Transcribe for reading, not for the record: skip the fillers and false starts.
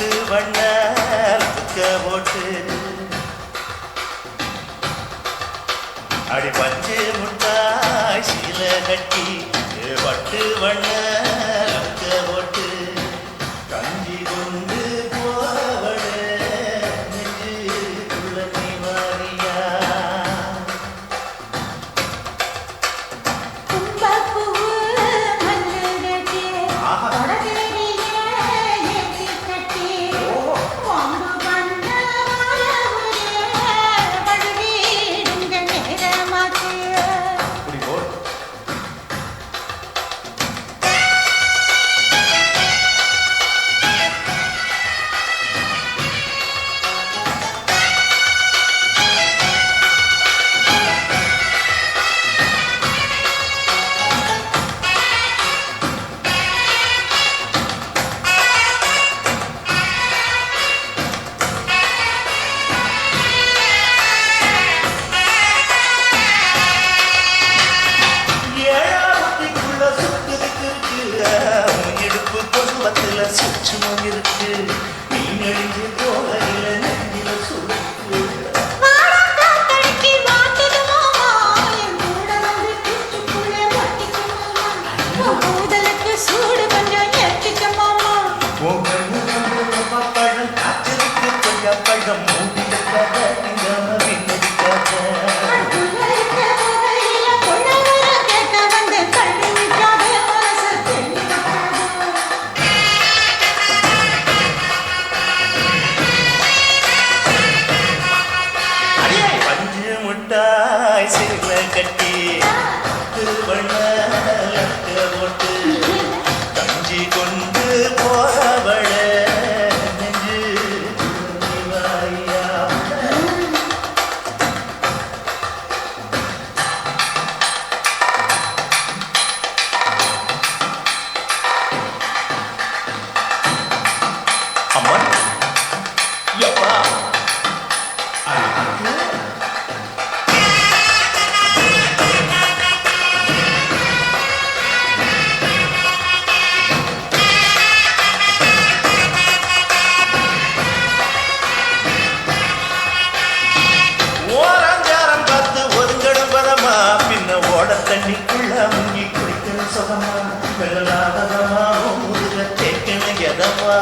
பட்டு வண்ண போட்டு அடி பஞ்சு முட்டாய் சீல கட்டி பட்டு வண்ண போட்டு கஞ்சி கொண்டு போவட நெஞ்சுக்குள்ள நீ வாரியா சுற்றுமும் இருக்கு நீ நெடுஞ்சு போகையில நெஞ்சில சுருக்கு சூடு கொஞ்சம் ஏற்றிக்கமாமா பழம் காத்திருக்கு கொஞ்சம் பழம் மூடிக்காக சிறுல கட்டி வண்ண போட்டு கஞ்சி கொண்டு போவள நெஞ்சு வாயா அம்மா யப்பா தண்ணிக்குள்ள முங்கி குடிக்கணும் சுகமா வெள்ளாதமா முதுக தேக்கணும் எதமா